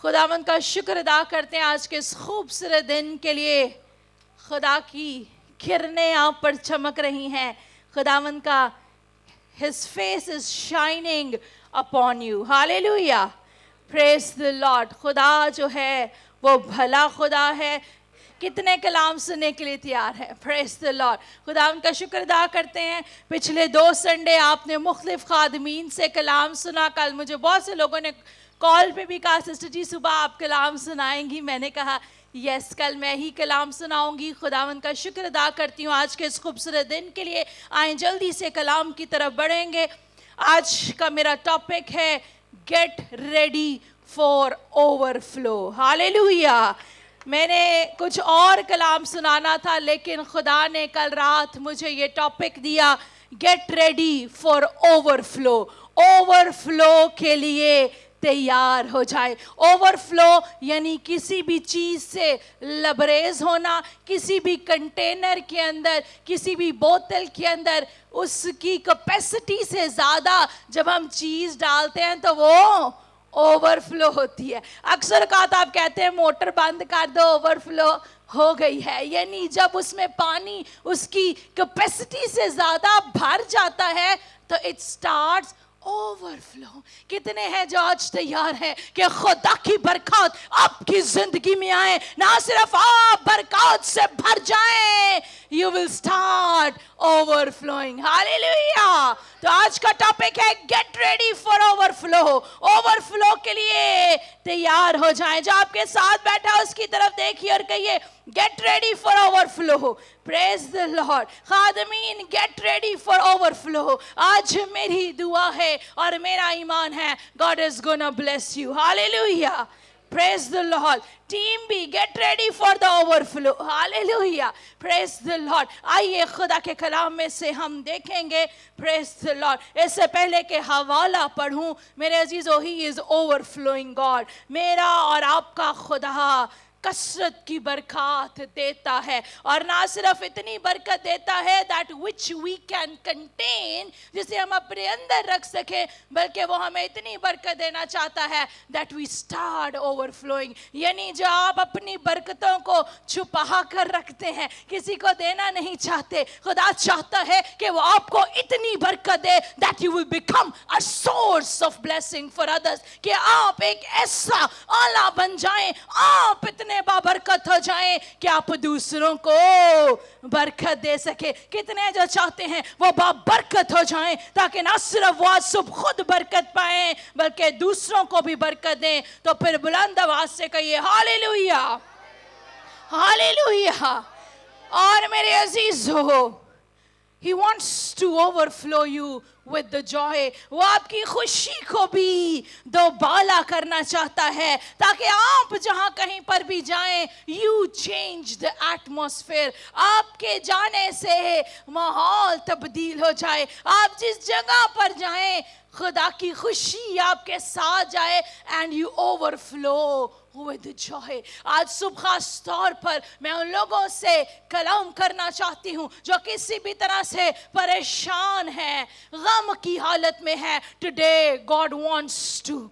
खुदावंद का शुक्र अदा करते हैं आज के इस खूबसूरत दिन के लिए। खुदा की किरणें आप पर चमक रही हैं। खुदावंद का His face is shining upon you. Hallelujah. Praise the Lord. खुदा जो है वो भला खुदा है। कितने कलाम सुनने के लिए तैयार है? Praise the Lord. खुदा उनका शुक्र अदा करते हैं। पिछले 2 संडे आपने मुख्तलिफ खादमीन से कलाम सुना। कल मुझे बहुत से लोगों ने कॉल पे भी कहा सिस्टर जी सुबह आप कलाम सुनाएंगी। मैंने कहा यस कल मैं ही कलाम सुनाऊंगी। खुदावंद का शुक्र अदा करती हूँ आज के इस खूबसूरत दिन के लिए। आएँ जल्दी से कलाम की तरफ बढ़ेंगे। आज का मेरा टॉपिक है gate ready for overflow. Hallelujah. मैंने कुछ और कलाम सुनाना था लेकिन खुदा ने कल रात मुझे ये टॉपिक दिया, gate ready for overflow. Overflow के लिए तैयार हो जाए। ओवरफ्लो यानी किसी भी चीज़ से लबरेज होना, किसी भी कंटेनर के अंदर, किसी भी बोतल के अंदर उसकी कैपेसिटी से ज़्यादा जब हम चीज़ डालते हैं तो वो ओवरफ्लो होती है। अक्सर आप कहते हैं मोटर बंद कर दो ओवरफ्लो हो गई है, यानी जब उसमें पानी उसकी कैपेसिटी से ज़्यादा भर जाता है तो इट स्टार्ट्स ओवरफ्लो। कितने हैं जो आज तैयार हैं कि खुदा की बरकत आपकी जिंदगी में आए? ना सिर्फ आप बरकत से भर जाएं, you will start overflowing. Hallelujah. तो आज का टॉपिक है gate ready for overflow. Overflow के लिए तैयार हो जाएं। जो आपके साथ बैठा है उसकी तरफ देखिए और कहिए get ready for overflow. Praise the lord. खादमीन गेट रेडी फॉर ओवरफ्लो। आज मेरी दुआ है और मेरा ईमान है God is gonna bless you. Hallelujah. Praise the Lord. Team B, get ready for the overflow. Hallelujah. Praise the Lord. आइए खुदा के कलाम में से हम देखेंगे. Praise the Lord. इससे पहले के हवाला पढ़ूं, मेरे अजीजों, He is overflowing God. मेरा और आपका खुदा कसरत की बरकत देता है और ना सिर्फ इतनी बरकत देता है that which we can contain, जिसे हम अपने अंदर रख सके, बल्कि वो हमें इतनी बरकत देना चाहता है that we start overflowing। यानी जो आप अपनी बरकतों को छुपा कर रखते हैं, किसी को देना नहीं चाहते, खुदा चाहता है कि वो आपको इतनी बरकत दे that you will become a source of blessing for others, कि आप एक ऐसा आला बन जाएं, आप इतने बाबरकत हो जाएं कि आप दूसरों को बरकत दे सके। कितने जो चाहते हैं वो बाबरकत हो जाएं ताकि ना सिर्फ वो सब खुद बरकत पाएं बल्कि दूसरों को भी बरकत दें। तो फिर बुलंद आवाज से कहिए हालेलुया, हालेलुया। और मेरे अजीजों, He wants to overflow you with the joy. वो आपकी खुशी को भी दोबाला करना चाहता है ताकि आप जहाँ कहीं पर भी जाएं, you change the atmosphere. आपके जाने से माहौल तब्दील हो जाए। आप जिस जगह पर जाएं खुदा की खुशी आपके साथ जाए and you overflow with joy. आज सुबह खास तौर पर मैं उन लोगों से कलाम करना चाहती हूँ जो किसी भी तरह से परेशान हैं, गम की हालत में है। Today God wants to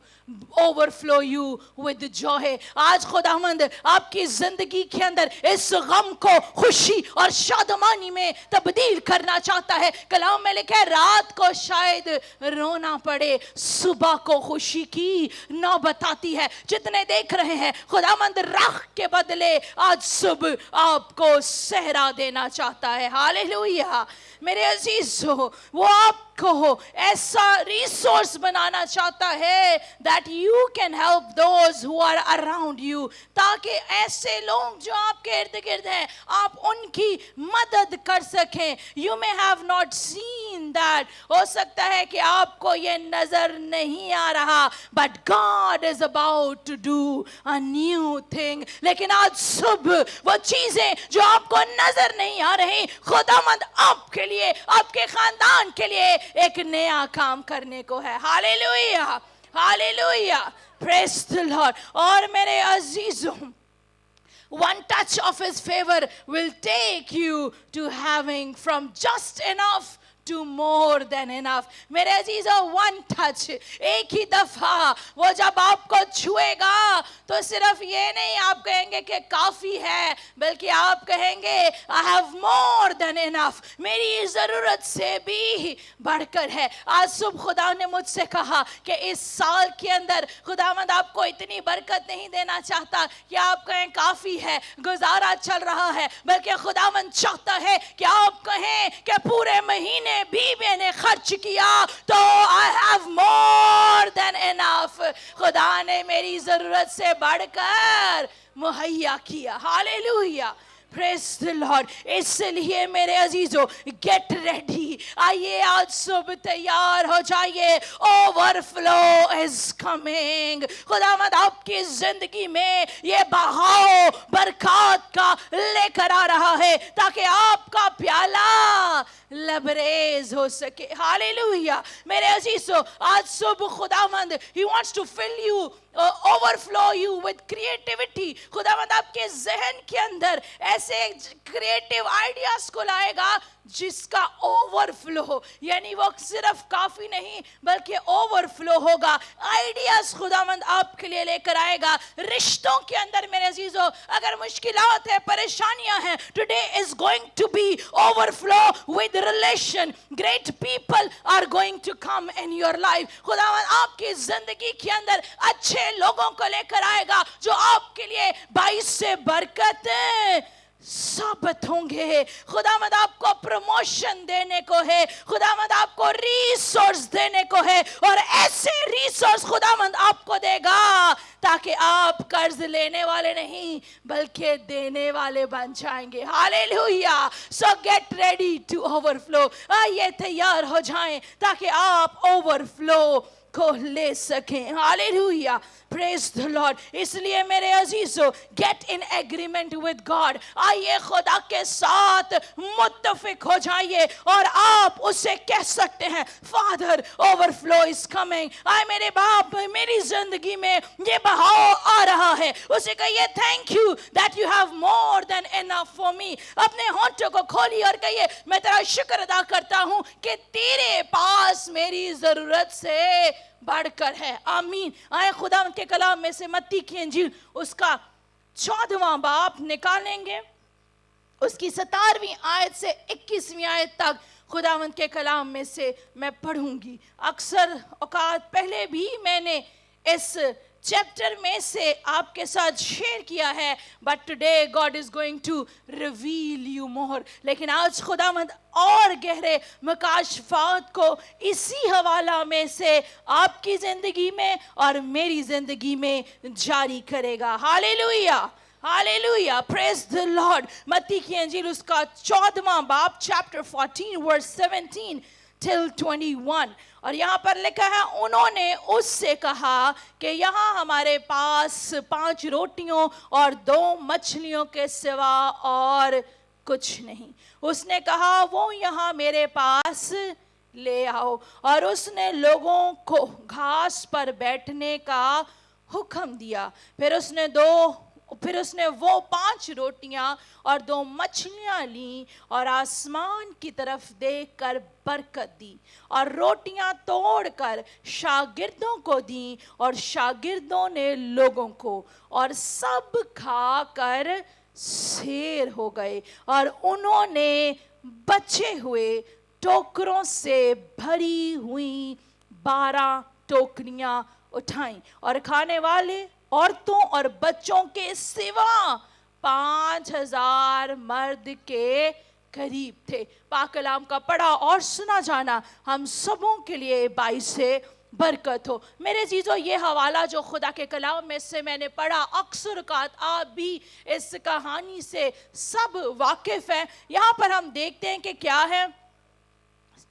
overflow you with joy. आज खुदावंद आपकी जिंदगी के अंदर इस गम को खुशी और शादमानी में तब्दील करना चाहता है। कलाम में लिखा है रात को शायद रोना पड़े, सुबह को खुशी की नौबत आती है। जितने देख रहे हैं खुदावंद राख के बदले आज सुबह आपको सहरा देना चाहता है। हालेलुया। मेरे अजीजों, वो आपको ऐसा रिसोर्स बनाना चाहता है that you can help those who are around you, ताकि ऐसे लोग जो आपके इर्द गिर्द हैं आप उनकी मदद कर सकें। You may have not seen that, हो सकता है कि आपको ये नजर नहीं आ रहा, but God is about to do a new thing। लेकिन आज सुबह वो चीजें जो आपको नजर नहीं आ रही, खुदावंद आपके लिए, आपके खानदान के लिए एक नया काम करने को है। Hallelujah, hallelujah. Praise the Lord. और मेरे अजीजों, one touch of his favor will take you to having from just enough do more than enough. मेरे अजीजों, one touch, एक ही दफा वो जब आपको छुएगा तो सिर्फ ये नहीं आप कहेंगे कि काफी है, बल्कि आप कहेंगे I have more than enough, मेरी जरूरत से भी बढ़कर है. आज सुबह खुदा ने मुझसे कहा कि इस साल के अंदर खुदावंद आपको इतनी बरकत नहीं देना चाहता कि आप कहें काफी है, गुजारा चल रहा है, बल्कि खुदावंद चाहता है कि आप कहें कि पूरे महीने भी मैंने खर्च किया तो I have more than enough. खुदा ने मेरी जरूरत से बढ़कर मुहैया किया. Hallelujah, Praise the Lord. इसलिए मेरे अजीजों, get ready. आइए आज सुबह तैयार हो जाइए. Overflow is coming. खुदावंद आपकी जिंदगी में ये बहाव बरकत का लेकर आ रहा है ताकि आपका प्याला लबरेज हो सके. हालेलुया. मेरे अजीजों, आज सुबह खुदावंद He wants to fill you, overflow you with creativity. खुदावंद आपके जहन के अंदर ऐसे क्रिएटिव आइडियाज को लाएगा जिसका ओवरफ्लो हो, यानी वो सिर्फ काफी नहीं बल्कि ओवरफ्लो होगा. आइडियाज खुदावंद आपके लिए लेकर आएगा. रिश्तों के अंदर मेरे अजीजों अगर मुश्किलात है, परेशानियां हैं, today is going to be overflow with relation. Great people are going to come in your life. खुदावंद आपकी जिंदगी के अंदर अच्छे लोगों को लेकर आएगा जो आपके लिए बाइस से बरकत साबित होंगे. खुदावंद आपको प्रमोशन देने को है, खुदावंद आपको रिसोर्स देने को है, और ऐसे रिसोर्स खुदावंद आपको देगा ताकि आप कर्ज लेने वाले नहीं बल्कि देने वाले बन जाएंगे. Hallelujah. So get ready to overflow. आइए तैयार हो जाएं ताकि आप ओवरफ्लो को ले सकें. हालेलुया. Praise the Lord. इसलिए मेरे अजीजों, get in agreement with God. आइए खुदा के साथ मुत्तफिक हो जाइए और आप उससे कह सकते हैं, Father, overflow is coming. आए मेरे बाप, मेरी जिंदगी में ये बहाव आ रहा है. उसे कहिए, thank you that you have more than enough for me. अपने होंठों को खोलिए और कहिए, मैं तेरा शुक्र अदा करता हूँ कि तेरे पास मेरी जरूरत से बढ़कर है. आमीन. आए खुदा के कलाम में से मत्ती की इंजील उसका 14वां बाब निकालेंगे, उसकी 17वीं आयत से 21वीं आयत तक खुदावंद के कलाम में से मैं पढ़ूंगी. अक्सर औकात पहले भी मैंने इस चैप्टर में से आपके साथ शेयर किया है, but today God is going to reveal you more. लेकिन आज खुदावंद और गहरे मकाशफात को इसी हवाला में से आपकी जिंदगी में और मेरी जिंदगी में जारी करेगा. Hallelujah. Hallelujah. Praise the Lord. मत्ती की इंजील उसका 14वां बाब, चैप्टर 14 वर्स 17 till 21, और यहाँ पर लिखा है, उन्होंने उससे कहा कि यहाँ हमारे पास 5 रोटियों और 2 मछलियों के सिवा और कुछ नहीं. उसने कहा, वो यहाँ मेरे पास ले आओ. और उसने लोगों को घास पर बैठने का हुक्म दिया. फिर उसने वो 5 रोटियां और 2 मछलियां ली और आसमान की तरफ देखकर बरकत दी और रोटियां तोड़कर शागिर्दों को दी और शागिर्दों ने लोगों को, और सब खाकर सेर हो गए. और उन्होंने बचे हुए टोकरों से भरी हुई 12 टोकरियां उठाई और खाने वाले औरतों और बच्चों के सिवा 5000 मर्द के करीब थे. पाक कलाम का पढ़ा और सुना जाना हम सबों के लिए बाइस से बरकत हो. मेरे चीज़ों, ये हवाला जो खुदा के कलाम में से मैंने पढ़ा, अक्सर आप भी इस कहानी से सब वाकिफ हैं. यहाँ पर हम देखते हैं कि क्या है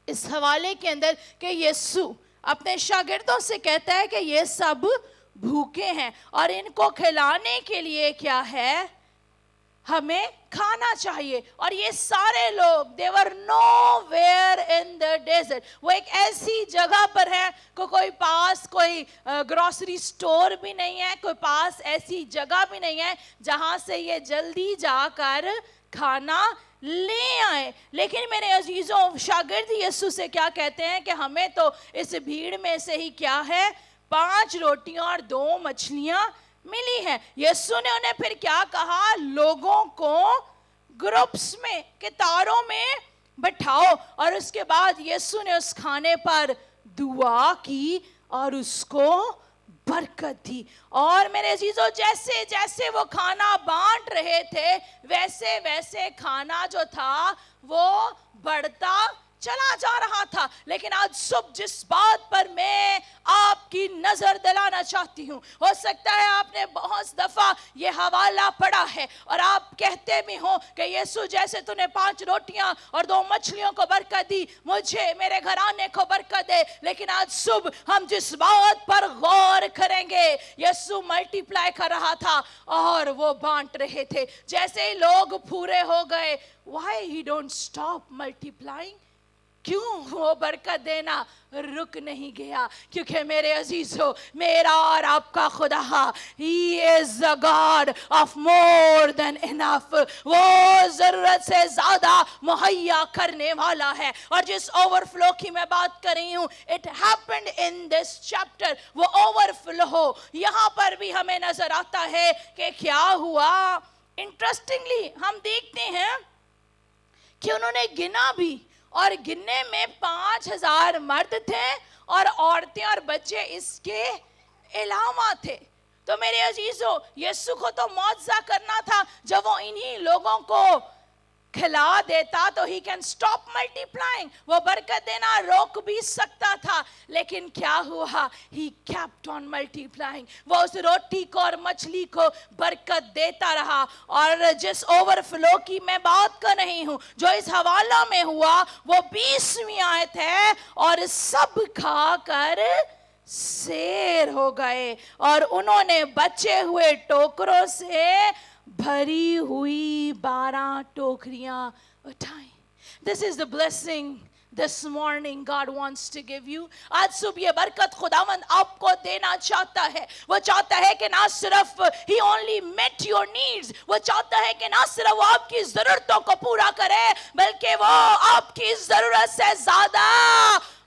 इस हवाले के अंदर कि यीशु अपने शागिर्दों से कहता है कि ये सब भूखे हैं और इनको खिलाने के लिए क्या है, हमें खाना चाहिए. और ये सारे लोग they were nowhere in the desert. वो एक ऐसी जगह पर है कोई पास कोई ग्रोसरी स्टोर भी नहीं है, कोई पास ऐसी जगह भी नहीं है जहां से ये जल्दी जाकर खाना ले आए। लेकिन मेरे अजीजों, शागिर्द यीशु से क्या कहते हैं कि हमें तो इस भीड़ में से ही क्या है, 5 रोटियां और 2 मछलियां मिली हैं। यीशु ने उन्हें फिर क्या कहा, लोगों को ग्रुप्स में, कतारों में बैठाओ। और उसके बाद यीशु ने उस खाने पर दुआ की और उसको बरकत दी। और मेरे अजीजों, जैसे जैसे वो खाना बांट रहे थे, वैसे वैसे खाना जो था वो बढ़ता चला जा रहा था। लेकिन आज सुबह जिस बात पर मैं आपकी नजर दिलाना चाहती हूँ, हो सकता है आपने बहुत दफा ये हवाला पढ़ा है और आप कहते भी हो कि यीशु, जैसे तूने 5 रोटियां और 2 मछलियों को बरकत दी, मुझे, मेरे घराने को बरकत दे। लेकिन आज सुबह हम जिस बात पर गौर करेंगे, यीशु मल्टीप्लाई कर रहा था और वो बांट रहे थे। जैसे ही लोग पूरे हो गए, why he don't stop multiplying? क्यों वो बरकत देना रुक नहीं गया? क्योंकि मेरे अजीजों, मेरा और आपका खुदा, He is a God of more than enough। वो जरूरत से ज्यादा मुहैया करने वाला है। और जिस ओवरफ्लो की मैं बात कर रही हूँ, it happened in this chapter। वो ओवरफ्लो यहाँ पर भी हमें नजर आता है कि क्या हुआ। इंटरेस्टिंगली हम देखते हैं कि उन्होंने गिना भी, और गिनने में 5000 मर्द थे और औरतें और बच्चे इसके अलावा थे। तो मेरे अजीजों, यीशु को तो मौजज़ा करना था। जब वो इन्हीं लोगों को खिला देता तो he can stop multiplying, वो बरकत देना रोक भी सकता था। लेकिन क्या हुआ, he kept on multiplying। वो उस रोटी को और मछली को बरकत देता रहा। और जिस ओवरफ्लो की मैं बात कर रही हूँ, जो इस हवाला में हुआ, वो 20वीं आयत है, और सब खाकर सैर हो गए और उन्होंने बचे हुए टोकरों से भरी हुई 12 टोकरियां उठाई। This is the blessing this morning God wants to give you। आज सुबह ये बरकत खुदावंद आपको देना चाहता है। वो चाहता है कि ना सिर्फ He only met your needs, वो चाहता है कि ना सिर्फ वो आपकी जरूरतों को पूरा करे, बल्कि वो आपकी जरूरत से ज्यादा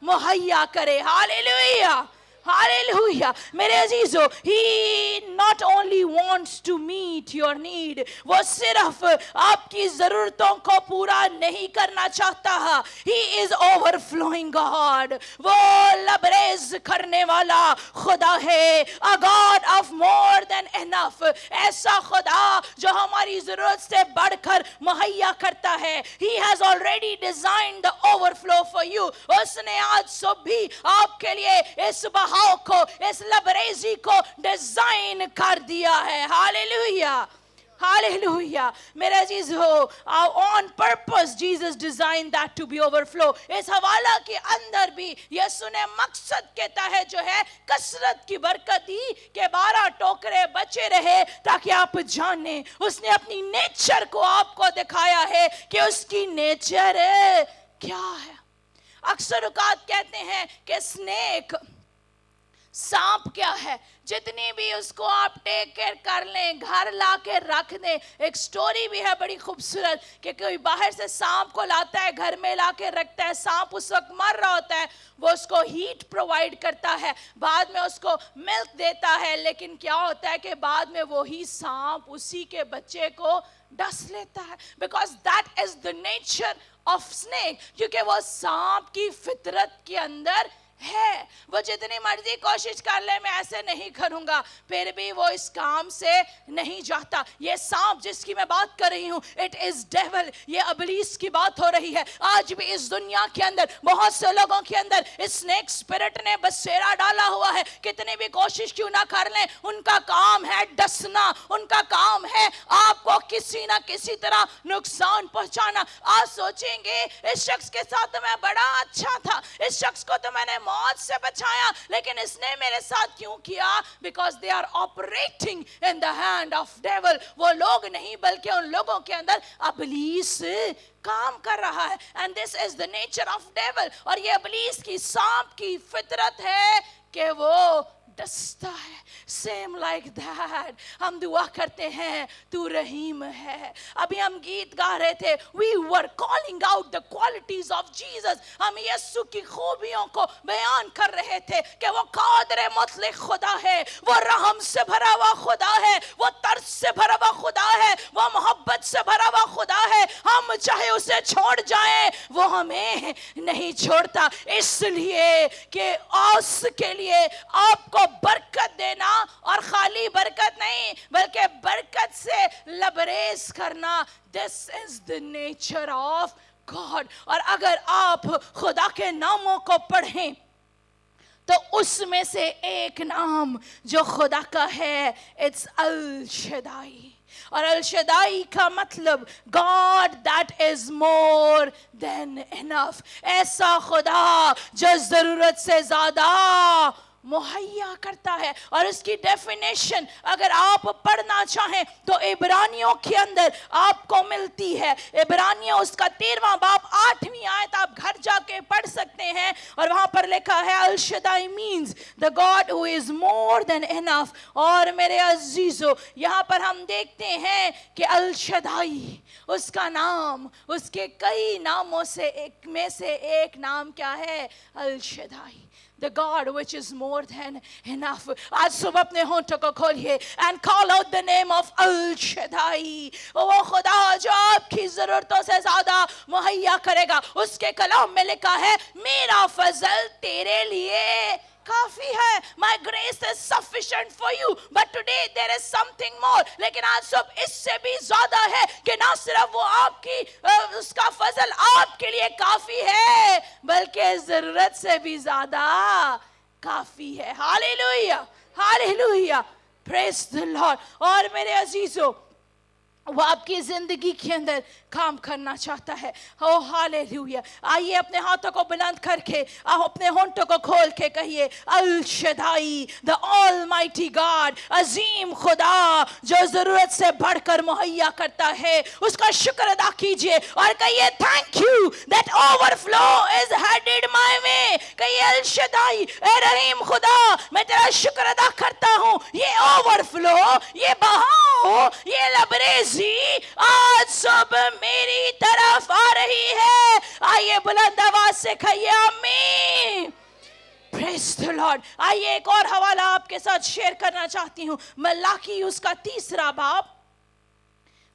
मुहैया करे। Hallelujah, hallelujah. मेरे अजीजों, He not only wants to meet your need, वो सिर्फ आपकी जरूरतों को पूरा नहीं करना चाहता। He is overflowing God। वो लबरेज करने वाला खुदा है। A God of more than enough। ऐसा खुदा जो हमारी जरूरत से बढ़कर मुहैया करता है। He has already designed the overflow for you। उसने आज सुबह भी आपके लिए इस बहाव को, इस लबरेजी को डिजाइन कर दिया है। Hallelujah, hallelujah. मेरे अजीजों, on purpose Jesus designed that to be overflow। इस हवाला के अंदर भी यीशु ने मकसद के तहत जो है कसरत की बरकत दी कि 12 टोकरे बचे रहे, ताकि आप जाने उसने अपनी नेचर को आपको दिखाया है कि उसकी नेचर क्या है। अक्सर औकात कहते हैं कि स्नेक, सांप क्या है, जितनी भी उसको आप टेक केयर कर लें, घर ला के रख दें। एक स्टोरी भी है बड़ी खूबसूरत कि कोई बाहर से सांप को लाता है, घर में ला के रखता है। सांप उस वक्त मर रहा होता है, वो उसको हीट प्रोवाइड करता है, बाद में उसको मिल्क देता है। लेकिन क्या होता है कि बाद में वही सांप उसी के बच्चे को डस लेता है, because that is the nature of snake. क्योंकि वो सांप की फितरत के अंदर है। वो जितनी मर्जी कोशिश कर ले, मैं ऐसे नहीं करूंगा, फिर भी वो इस काम से नहीं जाता। ये सांप जिसकी मैं बात कर रही हूं, इट इज डेविल, ये इब्लीस की बात हो रही है। आज भी इस दुनिया के अंदर बहुत से लोगों के अंदर इस स्नेक स्पिरिट ने बसेरा डाला हुआ है। कितनी भी कोशिश क्यों ना कर लें, उनका काम है डसना, उनका काम है आपको किसी ना किसी तरह नुकसान पहुंचाना। आज सोचेंगे इस शख्स के साथ तो मैं बड़ा अच्छा था, इस शख्स को तो मैंने मौत से बचाया, लेकिन इसने मेरे साथ क्यों किया? Because they are operating in the hand of devil. वो लोग नहीं, बल्कि उन लोगों के अंदर इब्लीस काम कर रहा है। And this is the nature of devil. और ये इब्लीस की, सांप की फितरत है कि वो डसता है. Same like that. हम दुआ करते हैं तू रहीम है. अभी हम गीत गा रहे थे. We were calling out the qualities of Jesus. हम यीशु की खूबियों को बयान कर रहे थे कि वो कादिर मुतलक खुदा है, वो रहम से भरा हुआ खुदा है, वो तरस से भरा हुआ खुदा है, वो मोहब्बत से भरा हुआ खुदा है. हम चाहे उसे छोड़ जाएं, वो हमें नहीं छोड़ता. इसलिए कि उसके लिए आपको बरकत देना, और खाली बरकत नहीं बल्कि बरकत से लबरेज करना. This is the nature of God. और अगर आप खुदा के नामों को पढ़ें तो उसमें से एक नाम जो खुदा का है, it's अल शदाई. और अल शदाई का मतलब God that is more than enough. ऐसा खुदा जो जरूरत से ज्यादा मुहैया करता है. और उसकी डेफिनेशन अगर आप पढ़ना चाहें तो इब्रानियों के अंदर आपको मिलती है. इब्रानियों उसका 13वां बाब 8वीं आयत आप घर जाके पढ़ सकते हैं. और वहां पर लिखा है अल शदाई means the God who is more than enough. और मेरे अजीजों, यहाँ पर हम देखते हैं कि अल शदाई उसका नाम, उसके कई नामों से एक में से एक नाम क्या है? अल Shaddai. The God which is more than enough. आज सुबह अपने होंठों को खोलिए and call out the name of Al Shaddai. वो खुदा जो आपकी जरूरतों से ज्यादा मुहैया करेगा. उसके कलाम में लिखा है मेरा फजल तेरे लिए काफी है. My grace is sufficient for you. But today there is something more. लेकिन आज सब इससे भी ज्यादा है कि ना सिर्फ वो आपकी उसका फजल आपके लिए काफी है, बल्कि जरूरत से भी ज्यादा काफी है. Hallelujah, hallelujah, praise the Lord. और मेरे अजीजों, वो आपकी जिंदगी के अंदर काम करना चाहता है. ओ हालेलुया. आइए अपने हाथों को बुलंद करके, आप अपने होंठों को खोल के कहिए अल शदाई, द ऑलमाइटी गॉड. अजीम खुदा जो जरूरत से बढ़कर मुहैया करता है, उसका शुक्र अदा कीजिए और कहिए thank you that overflow is headed my way. कहिए अल शदाई, ए रहीम खुदा, मैं तेरा शुक्र अदा करता हूँ. ये ओवरफ्लो, ये बहाव, ये लबरेज आज सब मेरी तरफ आ रही है. आइए बुलंद आवाज से कहिए आमीन. Praise the Lord. आइए एक और हवाला आपके साथ शेयर करना चाहती हूं. मलाकी उसका 3रा बाब.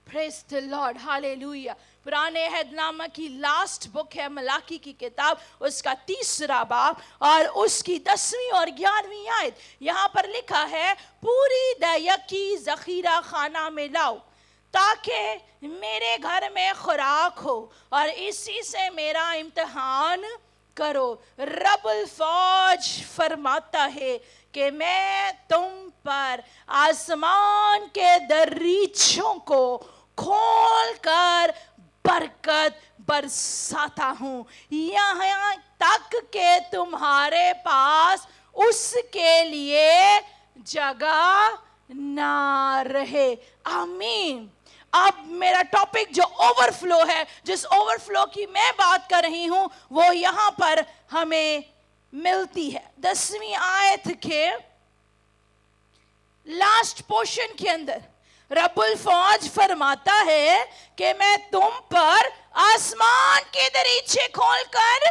Praise the Lord, hallelujah. पुराने अहदनामा की लास्ट बुक है मलाकी की किताब, उसका 3रा बाब और उसकी 10वीं और 11वीं आयत. यहाँ पर लिखा है पूरी दया की जखीरा खाना में लाओ ताकि मेरे घर में खुराक हो और इसी से मेरा इम्तिहान करो. रब्बुल फौज फरमाता है कि मैं तुम पर आसमान के दरीचों को खोल कर बरकत बरसाता हूँ, यहाँ तक कि तुम्हारे पास उसके लिए जगह ना रहे. आमीन. अब मेरा टॉपिक जो ओवरफ्लो है, जिस ओवरफ्लो की मैं बात कर रही हूं, वो यहां पर हमें मिलती है 10वीं आयत के लास्ट पोर्शन के अंदर. रब्बुल फौज फरमाता है कि मैं तुम पर आसमान के दरीचे खोलकर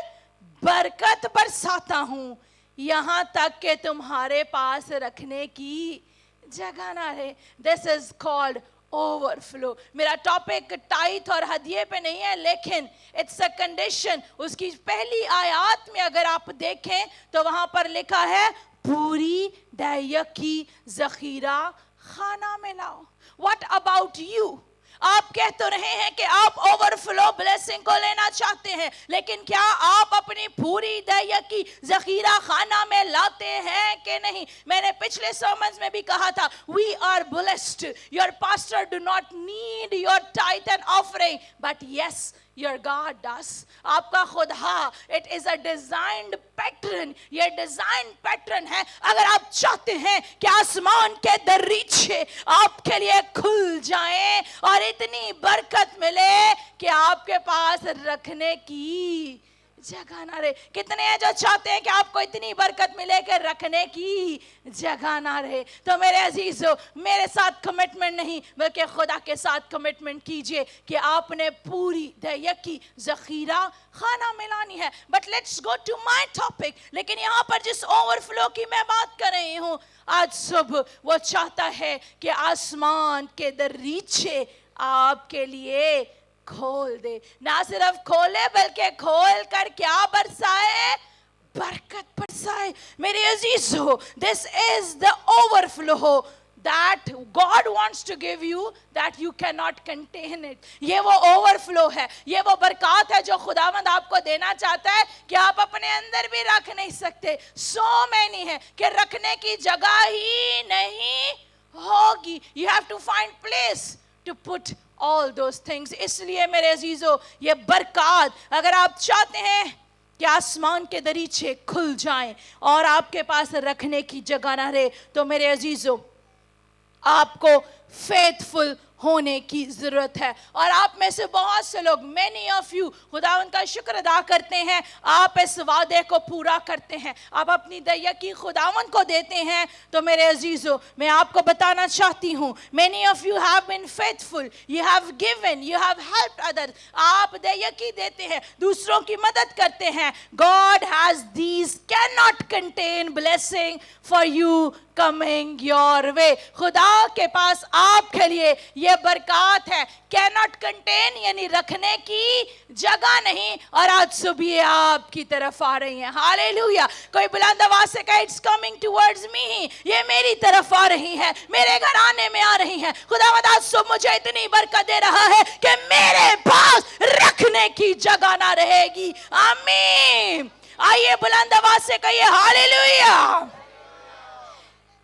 बरकत बरसाता हूं, यहां तक कि तुम्हारे पास रखने की जगह ना रहे. This is called overflow. मेरा टॉपिक टाइथ और हदिये पे नहीं है, लेकिन इट्स अ कंडीशन. उसकी पहली आयत में अगर आप देखें तो वहां पर लिखा है पूरी दया की जखीरा खाना में लाओ. What about you? आप कह तो रहे हैं कि आप ओवरफ्लो ब्लेसिंग को लेना चाहते हैं, लेकिन क्या आप अपनी पूरी दया की जखीरा खाना में लाते हैं कि नहीं? मैंने पिछले सर्मन्स में भी कहा था we are blessed. Your pastor do not need your tithe and offering, but yes your God does. आपका खुदा, it is a designed pattern. ये डिजाइन पैटर्न है. अगर आप चाहते हैं कि आसमान के दरीचे आपके लिए खुल जाएं और इतनी बरकत मिले कि आपके पास रखने की जगह ना रहे। कितने हैं जो चाहते हैं कि आपको इतनी बरकत मिले कि रखने की जगह ना रहे? तो मेरे अजीजों, मेरे साथ कमिटमेंट नहीं बल्कि खुदा के साथ कमिटमेंट कीजिए कि आपने पूरी दया की ज़ख़ीरा खाना मिलानी है। But let's go to my topic. लेकिन यहाँ पर जिस ओवरफ्लो की मैं बात कर रही हूँ, आज सुबह वो चाहता है कि आसमान के दरीचे आपके लिए खोल दे। ना सिर्फ खोले बल्कि खोल कर क्या बरसाए? बरकत बरसाए। मेरे अजीजों, this is the overflow that God wants to give you, that you cannot contain it. ये वो ओवरफ्लो है, ये वो बरकत है जो खुदावंद आपको देना चाहता है कि आप अपने अंदर भी रख नहीं सकते। So many है कि रखने की जगह ही नहीं होगी। You have to find place to put all those things. इसलिए मेरे अजीजों, ये बरकत अगर आप चाहते हैं कि आसमान के दरीचे खुल जाएं और आपके पास रखने की जगह ना रहे, तो मेरे अजीजों, आपको फेथफुल होने की जरूरत है। और आप में से बहुत से लोग, many of you, खुदावंद का शुक्र अदा करते हैं, आप इस वादे को पूरा करते हैं, आप अपनी दया की खुदावंद को देते हैं। तो मेरे अजीजों, मैं आपको बताना चाहती हूँ, many of you have been faithful, you have given, you have helped others. आप दया की देते हैं, दूसरों की मदद करते हैं। God has these cannot contain blessing for you coming your way. खुदा के पास आपके लिए ये बरकत है, cannot contain यानी रखने की जगह नहीं, और आज सुबह आपकी तरफ आ रही है। हालेलुया। कोई बुलंद आवाज से कहे, it's coming towards me, ये मेरी तरफ आ रही है, मेरे घराने में आ रही है। खुदावंद आज सुबह मुझे इतनी बरकत दे रहा है कि मेरे पास रखने की जगह ना रहेगी। आमीन। आइए बुलंद आवाज से कहिए hallelujah.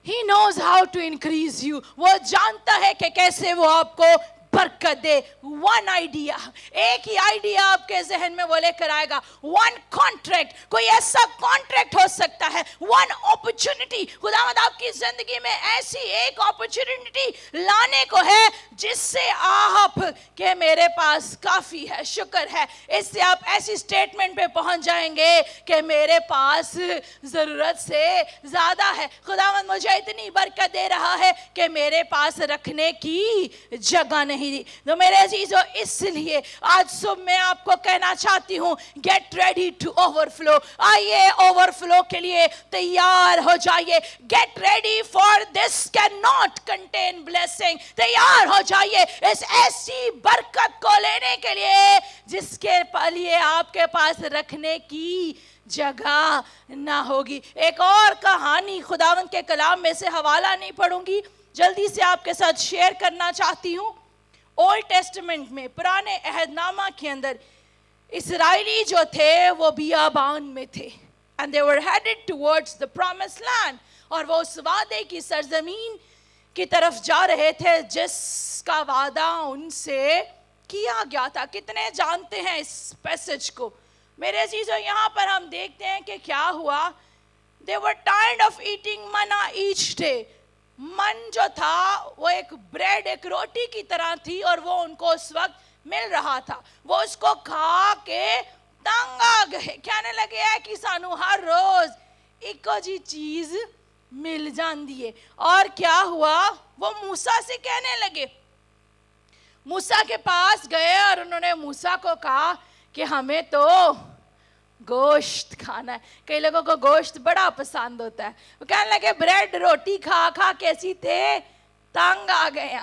He knows how to increase you. वो जानता है कि कैसे वो आपको बरकत दे। वन आइडिया, एक ही आइडिया आपके जहन में वो लेकर आएगा। वन कॉन्ट्रैक्ट, कोई ऐसा कॉन्ट्रैक्ट हो सकता है। वन अपॉर्चुनिटी, खुदावंद आपकी जिंदगी में ऐसी एक अपॉर्चुनिटी लाने को है जिससे आप के मेरे पास काफी है, शुक्र है। इससे आप ऐसी स्टेटमेंट पे पहुंच जाएंगे कि मेरे पास जरूरत से ज्यादा है। खुदावंद मुझे इतनी बरकत दे रहा है कि मेरे पास रखने की जगह नहीं। तो मेरे अजीजों, इसलिए आज सुबह मैं आपको कहना चाहती हूँ, गेट रेडी टू ओवरफ्लो। आइए ओवरफ्लो के लिए तैयार हो जाइए। Gate ready for this can not contain blessing. तैयार हो जाइए इस ऐसी बरकत को लेने के लिए जिसके लिए आपके पास रखने की जगह ना होगी। एक और कहानी खुदावंद के कलाम में से हवाला नहीं पढ़ूंगी, जल्दी से आपके साथ शेयर करना चाहती हूँ। ओल्ड टेस्टमेंट में, पुराने अहदनामा के अंदर, इस्राएली जो थे वो बियाबान में थे, and they were headed towards the promised land, और वो उस वादे की सरजमीन की तरफ जा रहे थे जिसका वादा उनसे किया गया था। कितने जानते हैं इस पैसेज को? मेरे अजीजों, यहाँ पर हम देखते हैं कि क्या हुआ। They were tired of eating manna each day. मन जो था वो एक ब्रेड, एक रोटी की तरह थी, और वो उनको उस वक्त मिल रहा था। वो उसको खा के तंग आ गए, कहने लगे है कि सानू हर रोज इको जी चीज मिल जाती है। और क्या हुआ, वो मूसा से कहने लगे, मूसा के पास गए और उन्होंने मूसा को कहा कि हमें तो गोश्त खाना है। कई लोगों को गोश्त बड़ा पसंद होता है। वो कहने लगे ब्रेड रोटी खा खा कैसी थे, तंग आ गए।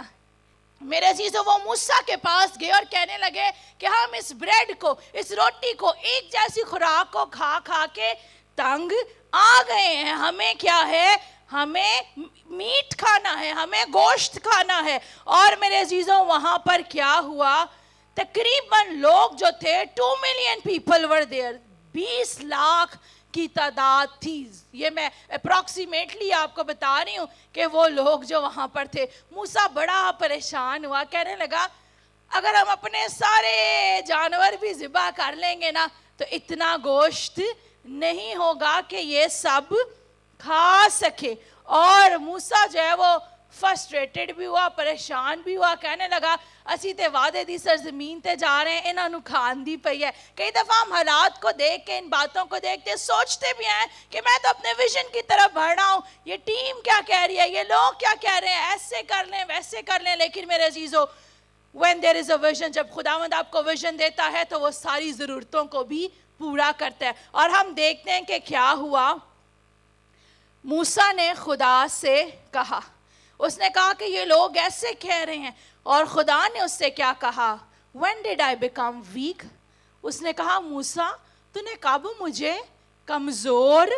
मेरे अजीजों, वो मूसा के पास गए और कहने लगे कि हम इस ब्रेड को, इस रोटी को, एक जैसी खुराक को खा खा के तंग आ गए हैं। हमें क्या है, हमें मीट खाना है, हमें गोश्त खाना है। और मेरे अजीजों, वहां पर क्या हुआ, तकरीबन लोग जो थे 2 million people were there, 20 lakh की तादाद थी। ये मैं अप्रॉक्सीमेटली आपको बता रही हूँ कि वो लोग जो वहाँ पर थे। मूसा बड़ा परेशान हुआ, कहने लगा अगर हम अपने सारे जानवर भी ज़िबा कर लेंगे ना तो इतना गोश्त नहीं होगा कि ये सब खा सके। और मूसा जो है वो ਫਰਸਟ੍ਰੇਟਡ भी हुआ, परेशान भी हुआ, कहने लगा ਅਸੀਂ ਤੇ ਵਾਅਦੇ ਦੀ ਸਰਜ਼ਮੀਨ ਤੇ ਜਾ ਰਹੇ हैं, ਇਹਨਾਂ ਨੂੰ ਖਾਣ ਦੀ ਪਈ है। कई दफ़ा हम हालात को देख के, इन बातों को देखते सोचते भी हैं कि मैं तो अपने विजन की तरफ बढ़ रहा हूँ, ये टीम क्या कह रही है, ये लोग क्या कह रहे हैं, ऐसे कर लें वैसे कर लें। लेकिन मेरे अजीजों, when there is a vision, जब खुदावंद आपको विजन देता है तो वो सारी ज़रूरतों को भी पूरा करता है। और हम देखते हैं कि क्या हुआ। मूसा ने खुदा से कहा, उसने कहा कि ये लोग ऐसे कह रहे हैं, और खुदा ने उससे क्या कहा, When did I become weak? उसने कहा, मूसा तूने कब मुझे कमज़ोर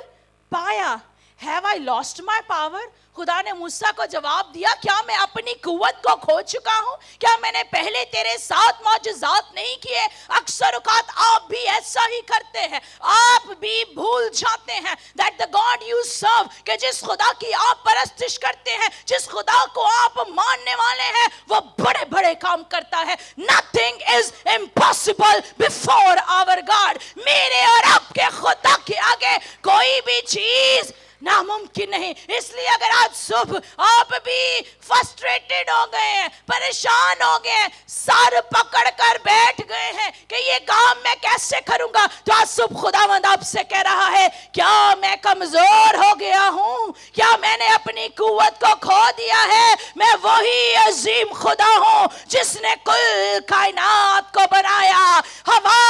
पाया? Have I lost my power? खुदा ने मूसा को जवाब दिया, क्या मैं अपनी कुव्वत को खो चुका हूँ? क्या मैंने पहले तेरे साथ मौजज़ात नहीं किए? अक्सर औक़ात आप भी ऐसा ही करते हैं, आप भी भूल जाते हैं that the God you serve, कि जिस खुदा की आप परस्तिश करते हैं, जिस खुदा को आप मानने वाले हैं, वो बड़े बड़े काम करता है। Nothing is impossible before our God. मेरे और आपके खुदा के आगे कोई भी चीज़ नामुमकिन नहीं। इसलिए अगर आज सुबह आप भी फ्रस्ट्रेटेड हो गए हैं, परेशान हो गए हैं, सर पकड़ कर बैठ गए हैं कि ये काम मैं कैसे करूंगा, तो आज सुबह खुदावंद आपसे कह रहा है, क्या मैं कमजोर हो गया हूं? क्या मैंने अपनी कुव्वत को खो दिया है? मैं वही अजीम खुदा हूं जिसने कुल कायनात को बनाया, हवा,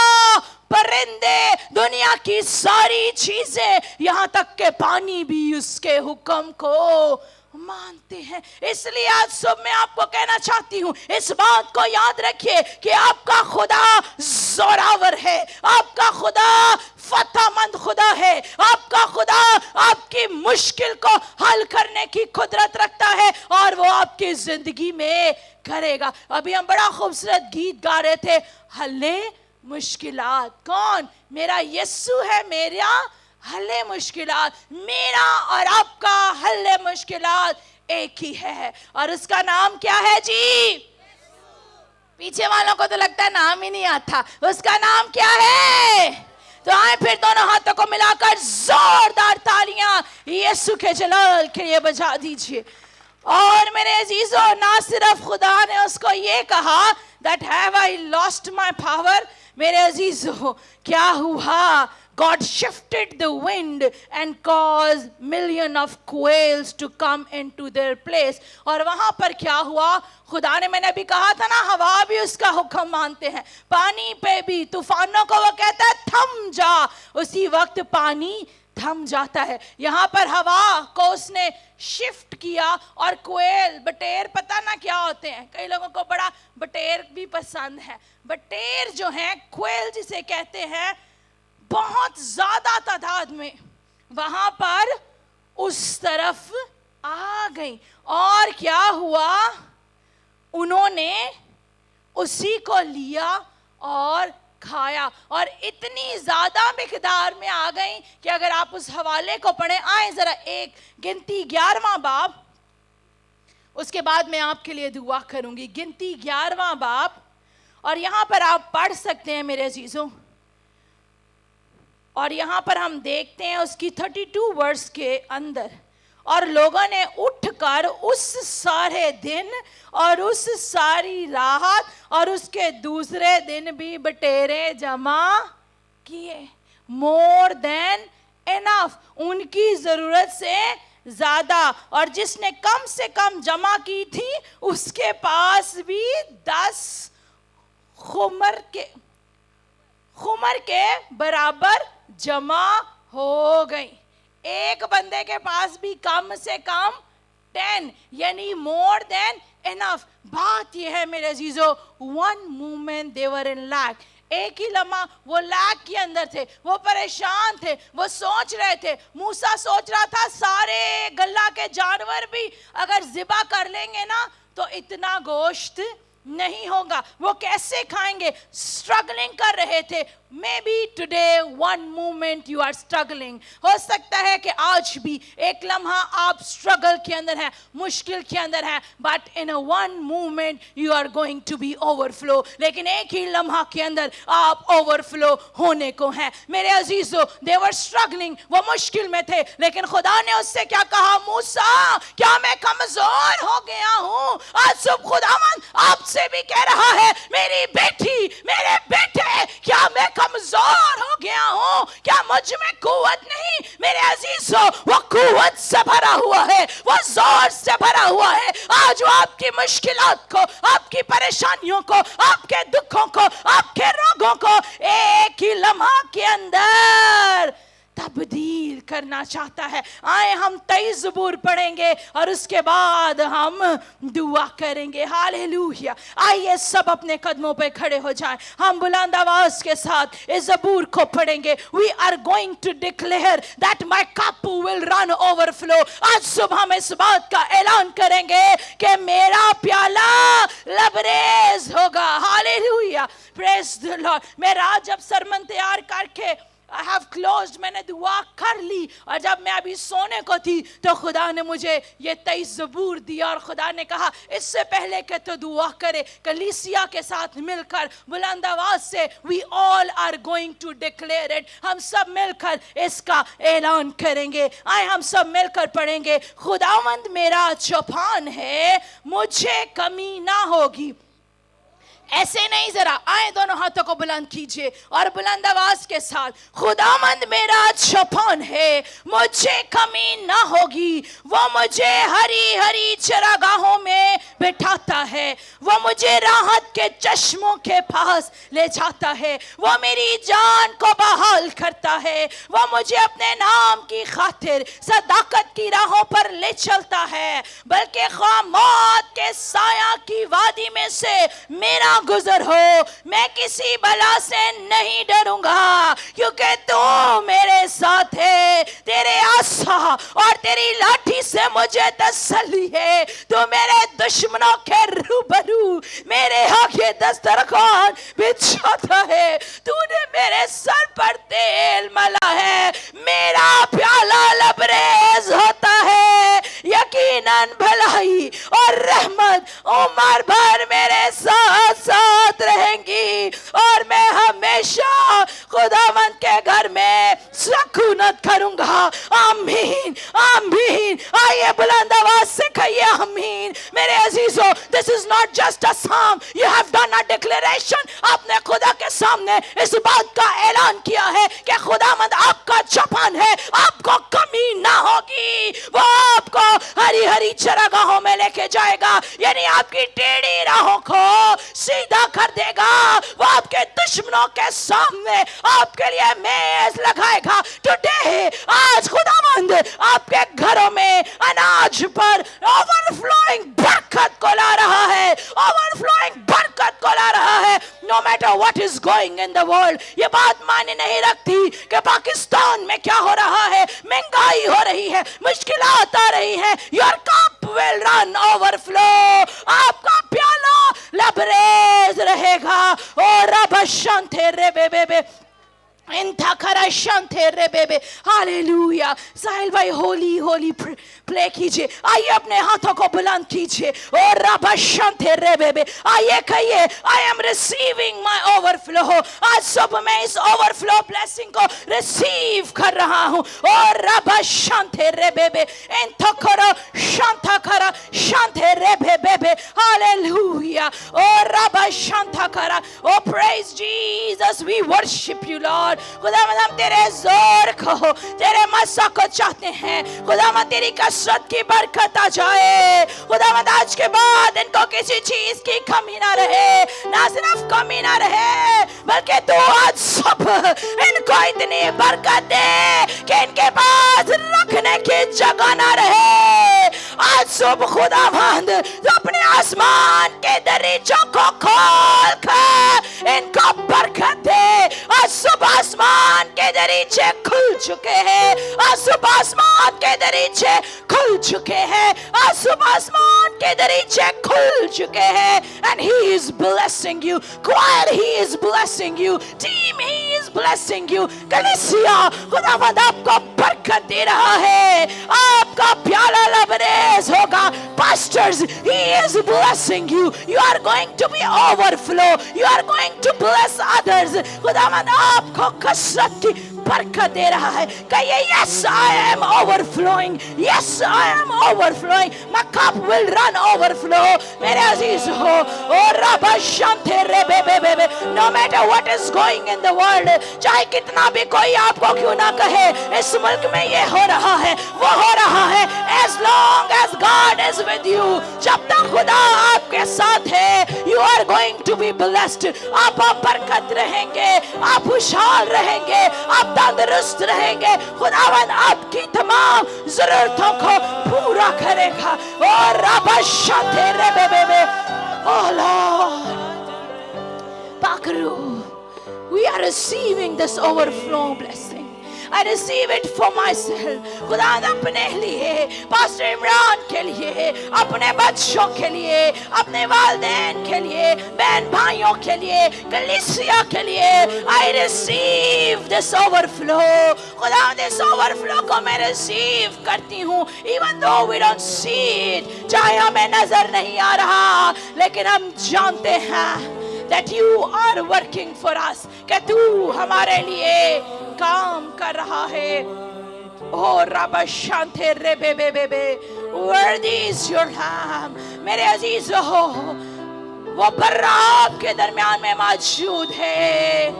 परिंदे, दुनिया की सारी चीजें, यहाँ तक के पानी भी उसके हुक्म को मानते हैं। इसलिए आज सुबह मैं आपको कहना चाहती हूँ, इस बात को याद रखिए कि आपका खुदा जोरावर है, आपका खुदा फतहमंद खुदा है, आपका खुदा आपकी मुश्किल को हल करने की कुदरत रखता है, और वो आपकी जिंदगी में करेगा। अभी हम बड़ा खूबसूरत गीत गा रहे थे, हल्ले मुश्किलात। कौन? मेरा यीशु है मेरा हल्ले मुश्किलात। मेरा और आपका हल्ले मुश्किलात एक ही है, और उसका नाम क्या है जी? पीछे वालों को तो लगता है नाम ही नहीं आता। उसका नाम क्या है? तो आए फिर दोनों हाथों को मिलाकर जोरदार तालियां यीशु के जलाल के लिए बजा दीजिए। और मेरे अजीजों, ना सिर्फ खुदा ने उसको ये कहा that have I lost my power, मेरे अजीजों क्या हुआ? God shifted the wind and caused million of quails to come into their place. और वहां पर क्या हुआ? खुदा ने, मैंने अभी कहा था ना, हवा भी उसका हुक्म मानते हैं, पानी पे भी, तूफानों को वो कहता है थम जा, उसी वक्त पानी थम जाता है। यहाँ पर हवा को उसने शिफ्ट किया, और क्वेल, बटेर, पता ना क्या होते हैं, कई लोगों को बड़ा बटेर भी पसंद है। बटेर जो है, क्वेल जिसे कहते हैं, बहुत ज्यादा तादाद में वहां पर उस तरफ आ गई। और क्या हुआ? उन्होंने उसी को लिया और खाया, और इतनी ज्यादा मिकदार में आ गई कि अगर आप उस हवाले को पढ़ें, आए जरा एक गिनती 11वां बाब, उसके बाद मैं आपके लिए दुआ करूंगी। गिनती 11वां बाब, और यहां पर आप पढ़ सकते हैं मेरे अजीजों। और यहां पर हम देखते हैं उसकी 32 वर्ष के अंदर, और लोगों ने उठकर उस सारे दिन और उस सारी रात और उसके दूसरे दिन भी बटेरे जमा किए। मोर देन एनफ, उनकी जरूरत से ज्यादा। और जिसने कम से कम जमा की थी, उसके पास भी 10 खुमर के बराबर जमा हो गई। एक बंदे के पास भी कम से कम 10, यानी मोर देन एनफ। बात यह है मेरे अजीजों, one moment they were in lack, एक ही लम्हा वो लैक के अंदर थे, वो परेशान थे, वो सोच रहे थे। मूसा सोच रहा था सारे गल्ला के जानवर भी अगर ज़िबा कर लेंगे ना तो इतना गोश्त नहीं होगा। वो कैसे खाएंगे? स्ट्रगलिंग कर रहे थे। Maybe today one moment you are struggling, हो सकता है कि आज भी एक लम्हा आप स्ट्रगल के अंदर है, मुश्किल के अंदर है, but in a one moment you are going to be overflow, लेकिन एक ही लम्हा के अंदर आप ओवरफ्लो होने को हैं। मेरे अजीजों, दे वर स्ट्रगलिंग, वो मुश्किल में थे, लेकिन खुदा ने उससे क्या कहा? मूसा, क्या मैं कमजोर हो गया हूं? आज सुबह खुदावंद आपसे भी कह रहा है, मेरी बेटी, मेरे बेटे, क्या मैं कमजोर हो गया हूं? क्या मुझ में कुव्वत नहीं? मेरे अजीजों, वो कुव्वत से भरा हुआ है, वो जोर से भरा हुआ है। आज वो आपकी मुश्किलात को, आपकी परेशानियों को, आपके दुखों को, आपके रोगों को एक ही लम्हा के अंदर तब्दील करना चाहता है। आए हम 23 ज़बूर पढ़ेंगे और उसके बाद हम दुआ करेंगे। हालेलुया। आइए सब अपने कदमों पे खड़े हो जाएं, हम बुलंद आवाज के साथ इस ज़बूर को पढ़ेंगे। We are going to declare that my cup will run overflow. आज सुबह हम इस बात का ऐलान करेंगे कि मेरा प्याला लबरेज होगा। Hallelujah, praise the Lord. मेरा जब सरमन तैयार करके I have closed, मैंने दुआ कर ली, और जब मैं अभी सोने को थी तो खुदा ने मुझे ये 23 ज़बूर दिया, और खुदा ने कहा इससे पहले कि तो दुआ करे, कलीसिया के साथ मिलकर बुलंद आवाज से we all are going to declare it, हम सब मिलकर इसका ऐलान करेंगे। आए हम सब मिलकर पढ़ेंगे। खुदावंद मेरा चौपान है, मुझे कमी ना होगी। ऐसे नहीं, जरा आए दोनों हाथों को बुलंद कीजिए और बुलंद आवाज के साथ, खुदावंद मेरा चौपान है, मुझे कमी ना होगी। वो मुझे हरी हरी चरागाहों में बिठाता है, वो मुझे राहत के चश्मों के पास ले जाता है, वो मेरी जान को बहाल करता है, वो मुझे अपने नाम की खातिर सदाकत की राहों पर ले चलता है, बल्कि ख्वाह मौत के साया की वादी में से मेरा गुजर हो, मैं किसी बला से नहीं डरूंगा, क्योंकि तू मेरे साथ है। तेरे आसा और तेरी लाठी से मुझे तसल्ली है। तू मेरे दुश्मनों के रूबरू मेरे आगे दस्तरखान बिछाता है। तूने मेरे सर पर तेल मला है, मेरा प्याला लबरेज होता है। यकीनन भलाई और रहमत उम्र भर मेरे साथ साथ रहेंगी, और मैं हमेशा खुदावंद के घर में सुकूनत करूंगा। आमीन, आमीन। आइए बुलंद आवाज से कहिए आमीन। मेरे अजीजों, this is not just a psalm, you have done a declaration. आपने खुदा के सामने इस बात का ऐलान किया है कि खुदावंद आपका चौपान है, आपको कमी ना होगी। वो आपको हरी हरी चरागाहों में लेके जाएगा, यानी आपकी टेढ़ी राहों को सीधा कर देगा। वो आपके दुश्मनों के सामने आपके लिए मेज लगाएगा। टुडे, आज खुदावंद आपके घरों में अनाज पर ओवरफ्लोइंग बरकत को ला रहा है, ओवरफ्लोइंग बरकत को ला रहा है। No matter what is going in the world, ये बात माने नहीं रखती कि पाकिस्तान में क्या हो रहा है, महंगाई हो रही है, मुश्किलात आ रही है। Your cup will run overflow, आपका प्याला लबरेज रहेगा। और रब शांति रे बेबे इंथा खरा शांति रे बेबे। हालेलुया। साहिल भाई होली होली प्ले कीजिए। आइए अपने हाथों को बुलंद कीजिए और रब शांति रे बेबे। आइए कहिए, I am receiving my overflow. आज सुबह मैं इस ओवरफ्लो ब्लेसिंग को रिसीव कर रहा हूँ। और रब शांति रे बेबे इंथा खरा शांति रे बेबे। हालेलुया। और रब शांति खरा। Oh praise Jesus, we worship you lord. खुदावंद हम तेरे जोर को, तेरे मसा को चाहते हैं। खुदावंद तेरी कसरत की बरकत आ जाए। खुदावंद आज के बाद इनको किसी चीज की कमी ना रहे, ना सिर्फ कमी ना रहे, बल्कि तू आज सब इनको इतनी बरकत दे कि इनके पास रखने की जगह ना रहे। आज सब खुदावंद तो अपने आसमान के दरीचों को खोल कर इनको बरकत दे। आज सुबह आसमान के दरीचे खुल चुके हैं, आज सुबह आसमान के दरीचे खुल चुके हैं, आज सुबह आसमान के दरीचे खुल चुके हैं. And he is blessing you. Choir, he is blessing you. Team, he is blessing you. कलीसिया, खुदावंद आपको बरकत दे रहा है, आपका प्याला लबरेज होगा. Pastors, he is blessing you. You are going to be overflow. You are going to bless others. खुदावंद आपको कसरत की बरकत दे रहा है. कहिए yes, I am overflowing. Yes, I am overflowing. My cup will run overflow. मेरे अजीज हो, और रबा शांति रे बे बे बे बे. No matter what is going in the world, चाहे कितना भी कोई आपको क्यों ना कहे, इस मुल्क में ये हो रहा है, वो हो रहा है. As long as God is with you, जब तक खुदा आपके साथ है, you are going to be blessed. आप बरकत रहेंगे, आप खुशहाल रहेंगे, आप तंदुरुस्त रहेंगे. खुदावंद आपकी तमाम जरूरतों को पूरा करेगा. और रबा शांति रे बे बे बे. Oh Lord, Pakaru, we are receiving this overflow blessing. I receive it for myself. खुदा अपने लिए, पास्टर इमरान के लिए, अपने बच्चों के लिए, अपने वालिदैन के लिए, बहन भाइयों के लिए, कलीसिया के लिए. I receive this overflow. खुदा this overflow को मैं receive करती हूँ. Even though we don't see it, चाहे हमें नजर नहीं आ रहा, लेकिन हम जानते हैं that you are working for us, कि तू हमारे लिए काम कर रहा है. Oh रब शांति रे बे बे बे बे. Worthy is your lamb. मेरे अजीज हो, वो बर्रा आपके दरमियान में मौजूद है.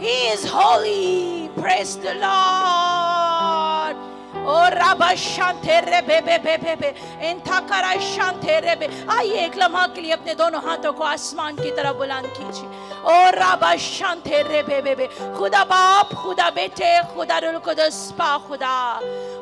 He is holy. Praise the Lord. और रब शांति रे बे बे बे बे बे. इंथा करा शांति रे बे. आइए एक लम्हा के लिए अपने दोनों हाथों को आसमान की तरफ बुलंद कीजिए. और रब शांति रे बे बे बे. खुदा बाप, खुदा बेटे, खुदा रूह कुदस पा खुदा.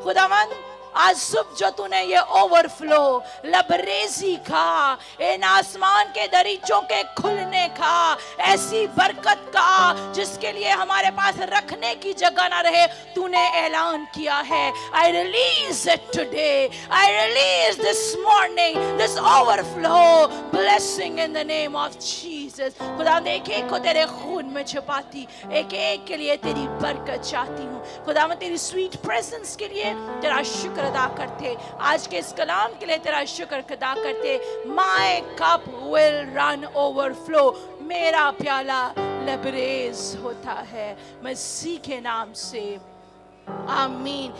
खुदावंद आज सुबह जो तूने ये ओवरफ्लो लबरेजी का, इन आसमान के दरीचों के खुलने का, ऐसी बरकत का जिसके लिए हमारे पास रखने की जगह ना रहे, तूने ऐलान किया है. I release it today. I release this morning this overflow blessing in the name of Jesus. खुदा एक एक को तेरे खून में छुपाती, एक एक के लिए तेरी बरकत चाहती हूँ. खुदा मैं तेरी स्वीट प्रेजेंस के लिए तेरा शुक्र अदा करते, आज के इस कलाम के लिए तेरा शुक्र अदा करते. My cup will run overflow. मेरा प्याला लबरेज होता है. मसीह के नाम से आमीन.